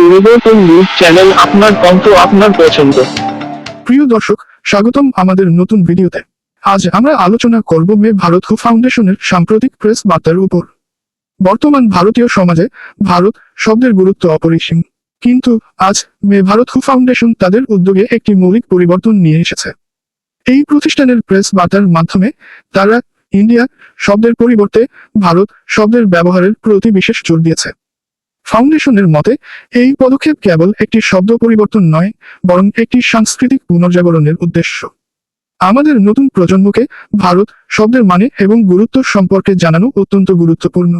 পরিবর্তন news channel, আপনার কণ্ঠ, আপনার পছন্দ। প্রিয় দর্শক, স্বাগতম আমাদের নতুন ভিডিওতে। আজ আমরা আলোচনা করব মে ভারত হু ফাউন্ডেশনের সাম্প্রতিক প্রেস বার্তার উপর। বর্তমান ভারতীয় সমাজে ভারত শব্দের গুরুত্ব অপরিসীম, কিন্তু আজ মে ভারত হু ফাউন্ডেশন তাদের উদ্যোগে একটি মৌলিক পরিবর্তন নিয়ে এসেছে। এই প্রতিষ্ঠানের প্রেস বার্তার মাধ্যমে তারা ইন্ডিয়া শব্দের পরিবর্তে ভারত শব্দের ব্যবহারের প্রতি বিশেষ জোর দিয়েছে। ফাউন্ডেশনের মতে এই পদক্ষেপ কেবল একটি শব্দ পরিবর্তন নয়, বরং একটি সাংস্কৃতিক পুনর্জাগরণের উদ্দেশ্য। আমাদের নতুন প্রজন্মকে ভারত শব্দের মানে এবং গুরুত্ব সম্পর্কে জানানো অত্যন্ত গুরুত্বপূর্ণ।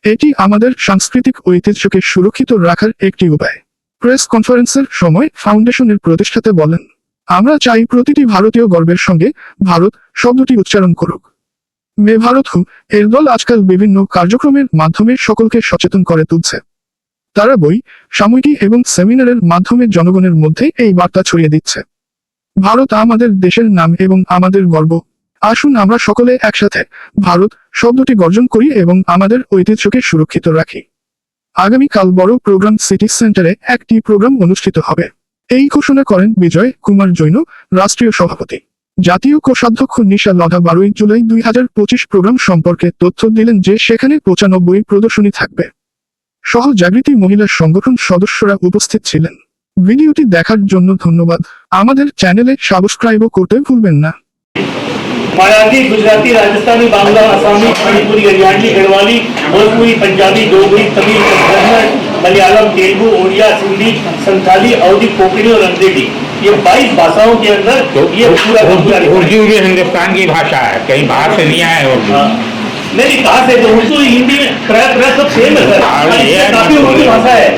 এটি আমাদের সাংস্কৃতিক ঐতিহ্যকে সুরক্ষিত রাখার একটি উপায়। প্রেস কনফারেন্সের সময় ফাউন্ডেশনের প্রতিষ্ঠাতা বলেন, আমরা চাই প্রতিটি ভারতীয় গর্বের সঙ্গে ভারত শব্দটি উচ্চারণ করুক। মে ভারত হু এর দল আজকাল বিভিন্ন কার্যক্রমের মাধ্যমে সকলকে সচেতন করে তুলছে। তারা বই, সাময়িকী এবং সেমিনারের মাধ্যমে জনগণের মধ্যে এই বার্তা ছড়িয়ে দিচ্ছে। ভারত আমাদের দেশের নাম এবং আমাদের গর্ব। আসুন আমরা সকলে একসাথে ভারত শব্দটি গর্জন করি এবং আমাদের ঐতিহ্যকে সুরক্ষিত রাখি। আগামীকাল বড় প্রোগ্রাম সিটি সেন্টারে একটি প্রোগ্রাম অনুষ্ঠিত হবে। এই ঘোষণা করেন বিজয় কুমার জৈন, রাষ্ট্রীয় সভাপতি। জাতীয় কোষাধ্যক্ষ নিশা লধা 12 জুলাই 2025 প্রোগ্রাম সম্পর্কে তথ্য দিলেন যে সেখানে 95 প্রদর্শনী থাকবে। সহ জাগৃতি মহিলা সংগঠন সদস্যরা উপস্থিত ছিলেন। ভিডিওটি দেখার জন্য ধন্যবাদ। আমাদের চ্যানেলে সাবস্ক্রাইবও করতে ভুলবেন না। मराठी, गुजराती, राजस्थानी, बांग्ला, असमी, मणिपुरी, हरियाणवी, गढ़वाली, भोजपुरी, पंजाबी, डोगरी, तमिल, कन्नड़, मलयालम, तेलुगु, उड़िया, सिंधी, संथाली, अवधी, कोंकणी और अंग्रेजी, ये 22 भाषाओं के अंदर ये पूरा उर्दू भी हिंदुस्तान की भाषा है, कहीं बाहर से नहीं आया है उर्दू। नहीं, कहा से तो उर्दू हिंदी में प्राय सब सेम है सर। काफी उर्दू भाषा है,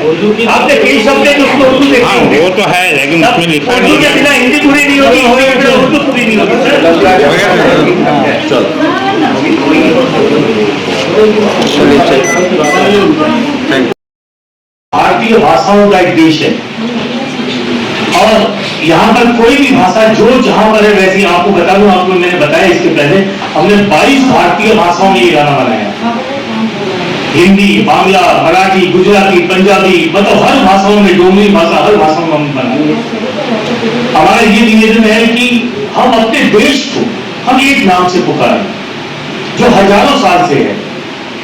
आपने कई शब्द है जो उसको उर्दू देखते हैं। वो तो है, लेकिन उसमें लिखा उर्दू के बिना हिंदी पूरी नहीं होगी, हिंदी के बिना उर्दू पूरी नहीं होगी। भारतीय भाषाओं का एक देश है और यहाँ पर कोई भी भाषा जो जहां पर है वैसे ही आपको बता दूं, आपको मैंने बताया इसके पहले, हमने 22 भारतीय भाषाओं में ये गाना बनाया। हिंदी, बांग्ला, मराठी, गुजराती, पंजाबी, मतलब हर भाषाओं में, डोगरी भाषा, हर भाषाओं में हम बनाए। हमारा ये निवेदन है कि हम अपने देश को हम एक नाम से पुकारें जो हजारों साल से है।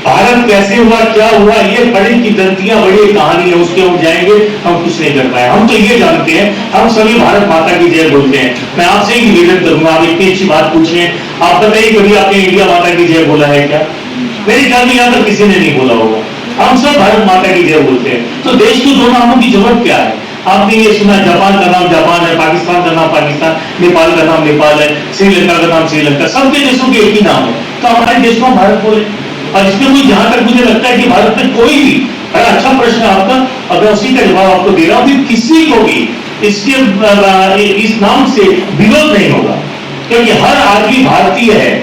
भारत कैसे हुआ, क्या हुआ, ये बड़ी किदंतियां, बड़ी कहानी है, उसके हम जाएंगे, हम कुछ नहीं कर पाए। हम तो ये जानते हैं, हम सभी भारत माता की जय बोलते हैं। मैं आपसे ही निवेदन करूंगा, आप इतनी अच्छी बात पूछे, आप बताइए कभी आपने इंडिया माता की जय बोला है क्या? मेरे ख्याल में यहाँ पर किसी ने नहीं बोला होगा। हम सब भारत माता की जय बोलते हैं। तो देश को दो नामों की जरूरत क्या है? आपने ये सुना, जापान का नाम जापान है, पाकिस्तान का नाम पाकिस्तान, नेपाल का नाम नेपाल है, श्रीलंका का नाम श्रीलंका, सबके देशों के एक ही नाम है। तो हमारे देश को भारत बोले। और इसमें कोई, जहां तक मुझे लगता है कि भारत में कोई भी, बड़ा अच्छा प्रश्न है आपका, और मैं उसी का जवाब आपको दे रहा हूं कि किसी को भी इसके इस नाम से विरोध नहीं होगा, क्योंकि हर आदमी भारतीय है।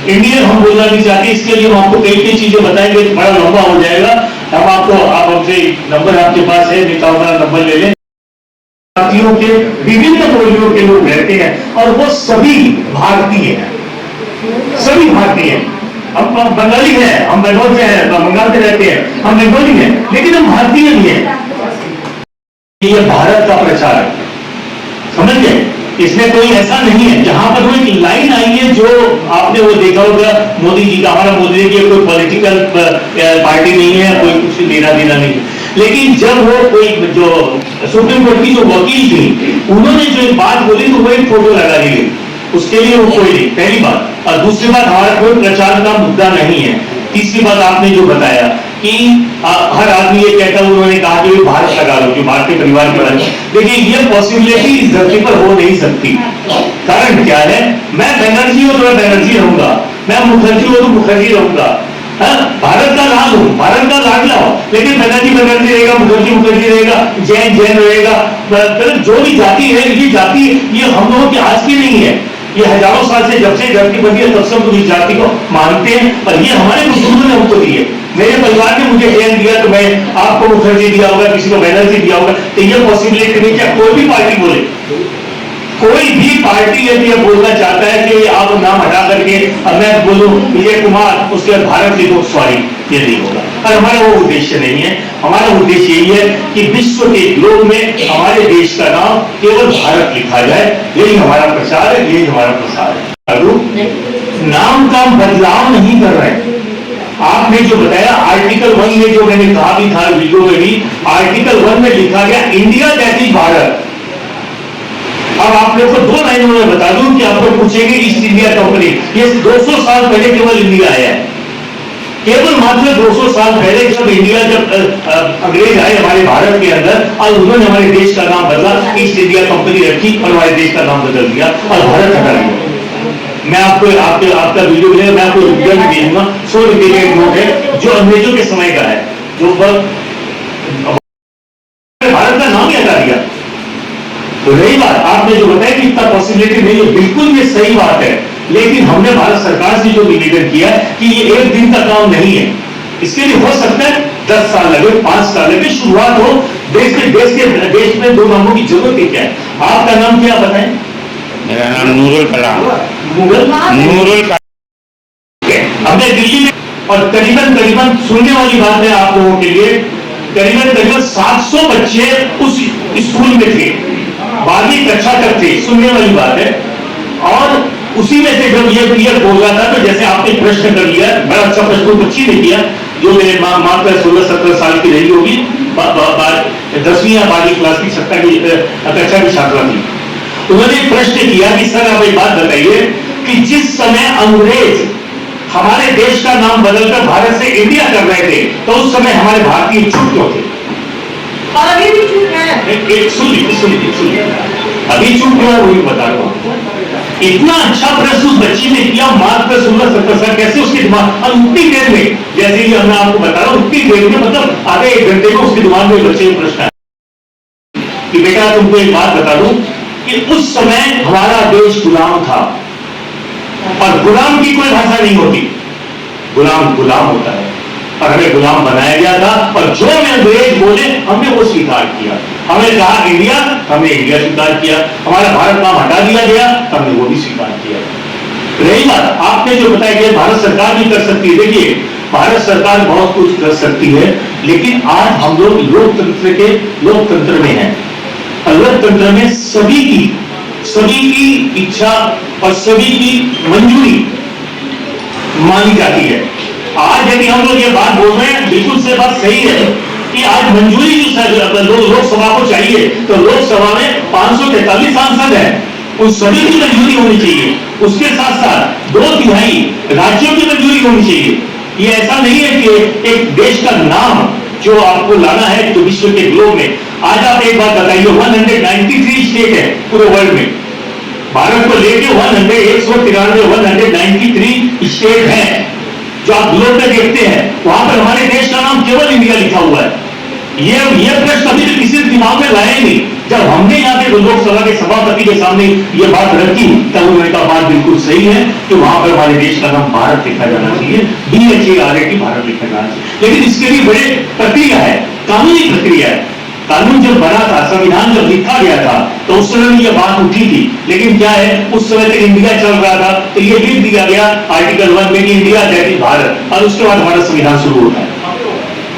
इंडियन हम बोलना नहीं चाहते, इसके लिए हम आपको कई कई चीजें बताएंगे, बड़ा लंबा हो जाएगा। हम आपको, आप हमसे नंबर आपके पास है, नेताओं का नंबर ले लें। भारतीयों के विभिन्न बोलियों के लोग रहते हैं और वो सभी भारतीय हैं, सभी भारतीय हैं। हम बंगाली हैं, हम बंगाल से हैं, बंगाल से रहते हैं, हम बंगाली हैं, लेकिन हम भारतीय नहीं हैं। ये भारत का प्रचार है, समझ गए? इसमें कोई ऐसा नहीं है। जहां पर वो एक लाइन आई है, जो आपने वो देखा होगा मोदी जी का, हमारा मोदी जी की कोई पॉलिटिकल पार्टी नहीं है, कोई कुछ लेना देना नहीं है, लेकिन जब वो कोई जो सुप्रीम कोर्ट की जो वकील थी, उन्होंने जो एक बात बोली तो वो एक फोटो लगा दी गई, उसके लिए वो कोई नहीं, पहली बात। और दूसरी बात, हमारा कोई प्रचार का मुद्दा नहीं है। तीसरी बात आपने जो बताया कि हर आदमी ये कहता है, उन्होंने कहा कि भारत लगा लो, जो भारतीय परिवार के बारे में, देखिए ये पॉसिबिलिटी इस धरती पर हो नहीं सकती। कारण क्या है? मैं बनर्जी हूं तो मैं बनर्जी रहूंगा, मैं मुखर्जी हूं तो मुखर्जी रहूंगा। भारत का लाभ हो, भारत का लाडला हो, लेकिन बनर्जी बनर्जी रहेगा, मुखर्जी मुखर्जी रहेगा, जैन जैन रहेगा। जो भी जाति है, ये जाति ये हम लोगों की आज की नहीं है, ये हजारों साल से, जब से धरती बनी है तब से हम इस जाति को मानते हैं, और ये हमारे बुजुर्गों ने हमको दी है। मेरे परिवार ने मुझे जैन दिया तो मैं आपको मुखर्जी दिया होगा, किसी को बनर्जी दिया होगा। तो ये पॉसिबिलिटी नहीं, क्या कोई भी पार्टी बोले, कोई भी पार्टी यदि ये बोलना चाहता है कि आप नाम हटा करके अब मैं बोलूं विजय कुमार, उसके बाद भारत लिखो, सॉरी, ये नहीं होगा। और हमारा वो उद्देश्य नहीं है। हमारा उद्देश्य यही है कि विश्व के ग्लोब में हमारे देश का नाम केवल भारत लिखा जाए। यही हमारा प्रचार है, यही हमारा प्रसार है। नाम का बदलाव नहीं कर रहे हैं। आपने जो बताया आर्टिकल 1 में, जो मैंने कहा भी था वीडियो में भी, आर्टिकल 1 में लिखा गया इंडिया दैट इज भारत। अब आप लोग को 2 लाइनों में बता दूं कि आप लोग पूछेंगे ईस्ट इंडिया कंपनी, ये 200 साल पहले केवल इंडिया आया है। केवल मात्र 200 साल पहले जब इंडिया, जब अंग्रेज आए हमारे भारत के अंदर और उन्होंने हमारे देश का नाम बदला, ईस्ट इंडिया कंपनी रखी और हमारे देश का नाम बदल दिया और भारत हटा दिया। मैं आपको आपका वीडियो मिलेगा, मैं आपको वीडियो भी भेजूंगा। 100 रुपए का एक नोट है जो अंग्रेजों के समय का है, जो भारत का नाम ही हटा दिया। तो रही बात आपने जो बताया कि इतना पॉसिबिलिटी नहीं है, बिल्कुल ये सही बात है। लेकिन हमने भारत सरकार से जो निवेदन किया कि ये एक दिन का काम नहीं है, इसके लिए हो सकता है 10 साल लगे, 5 साल लगे, शुरुआत हो। देश में 2 नामों की जरूरत है क्या है? आपका नाम क्या बताएं? मेरा नाम नूरुल कलाम। नूरुल कलाम। हमने दिल्ली में, और करीबन सुनने वाली बात है आप लोगों के लिए, करीबन 700 बच्चे उस स्कूल में थे, 12वीं कक्षा तक थे, सुनने वाली बात है। और उसी में से जब ये क्लियर बोल रहा था, तो जैसे आपने प्रश्न कर लिया, बड़ा अच्छा प्रश्न बच्ची ने किया, जो मेरे माँ का 16-17 साल की रही होगी, 10वीं या 12वीं क्लास की कक्षा की छात्रा थी। उन्होंने प्रश्न किया कि सर आप एक बात बताइए कि जिस समय अंग्रेज हमारे देश का नाम बदलकर भारत से इंडिया कर रहे थे, तो उस समय हमारे भारतीय चुप क्यों थे? और अभी भी चुप है। सुनिए, अभी चुप क्यों है वही बता रहा हूं। इतना अच्छा प्रश्न उस बच्ची ने किया, मात्र 16-17 साल, कैसे उसके दिमाग, और उतनी देर में, जैसे ही मैं आपको बता रहा हूं, उतनी देर में, मतलब आधे 1 घंटे में उसके दिमाग में बच्चे का प्रश्न है कि बेटा तुमको एक बात बता दूं कि उस समय हमारा देश गुलाम था, और गुलाम की कोई भाषा नहीं होती, गुलाम होता है, और हमें गुलाम बनाया गया था। और जो हमें अंग्रेज बोले हमने वो स्वीकार किया। हमें कहा इंडिया, हमने इंडिया स्वीकार किया। हमारा भारत नाम हटा दिया गया, हमने वो भी स्वीकार किया। रही बात आपने जो बताया कि भारत सरकार भी कर सकती है, देखिए भारत सरकार बहुत कुछ कर सकती है, लेकिन आज हम लोग लोकतंत्र में हैं। लोकतंत्र में सभी की इच्छा और सभी की मंजूरी मानी जाती है। आज यदि हम लोग ये बात बोल रहे हैं, बिल्कुल से बात सही है कि आज मंजूरी जो लोकसभा को चाहिए, तो लोकसभा में 543 सांसद हैं, उन सभी की मंजूरी होनी चाहिए। उसके साथ साथ 2/3 राज्यों की मंजूरी होनी चाहिए। ये ऐसा नहीं है कि एक देश का नाम जो आपको लाना है तो विश्व के ग्लोब में, आज आप एक बात बताइए, 193 स्टेट है पूरे वर्ल्ड में, भारत को लेके 193 स्टेट हैं जो आप ग्लोब में देखते हैं, वहां पर हमारे देश का नाम केवल इंडिया लिखा हुआ है। ये प्रश्न कभी भी किसी दिमाग में लाया ही नहीं। जब हमने यहाँ पे लोकसभा के सभापति के सामने ये बात रखी, तब उन्होंने कहा बात बिल्कुल सही है कि वहां पर हमारे देश का नाम भारत लिखा जाना चाहिए, BHARAT भारत लिखा जाना चाहिए। लेकिन इसके लिए बड़े प्रक्रिया है, कानूनी प्रक्रिया है। कानून जब बना था, संविधान जब लिखा गया था, तो उस समय ये बात उठी थी। लेकिन क्या है, उस समय तक इंडिया चल रहा था, तो ये लिख दिया गया आर्टिकल 1 में इंडिया दैट इज भारत, और उसके बाद हमारा संविधान शुरू होता है।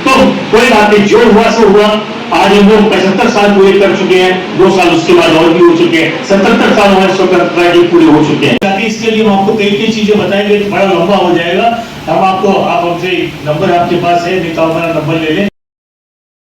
तो कोई बात नहीं, जो हुआ सो हुआ। आज हम लोग 75 साल पूरे कर चुके हैं, 2 साल उसके बाद और भी हो चुके हैं, 77 साल हमारे स्वतंत्रता के पूरे हो चुके हैं। इसके लिए हम आपको कई चीजें बताएंगे, बड़ा लंबा हो जाएगा। हम आपको, आप हमसे नंबर आपके पास है, नहीं तो हमारा नंबर ले लें,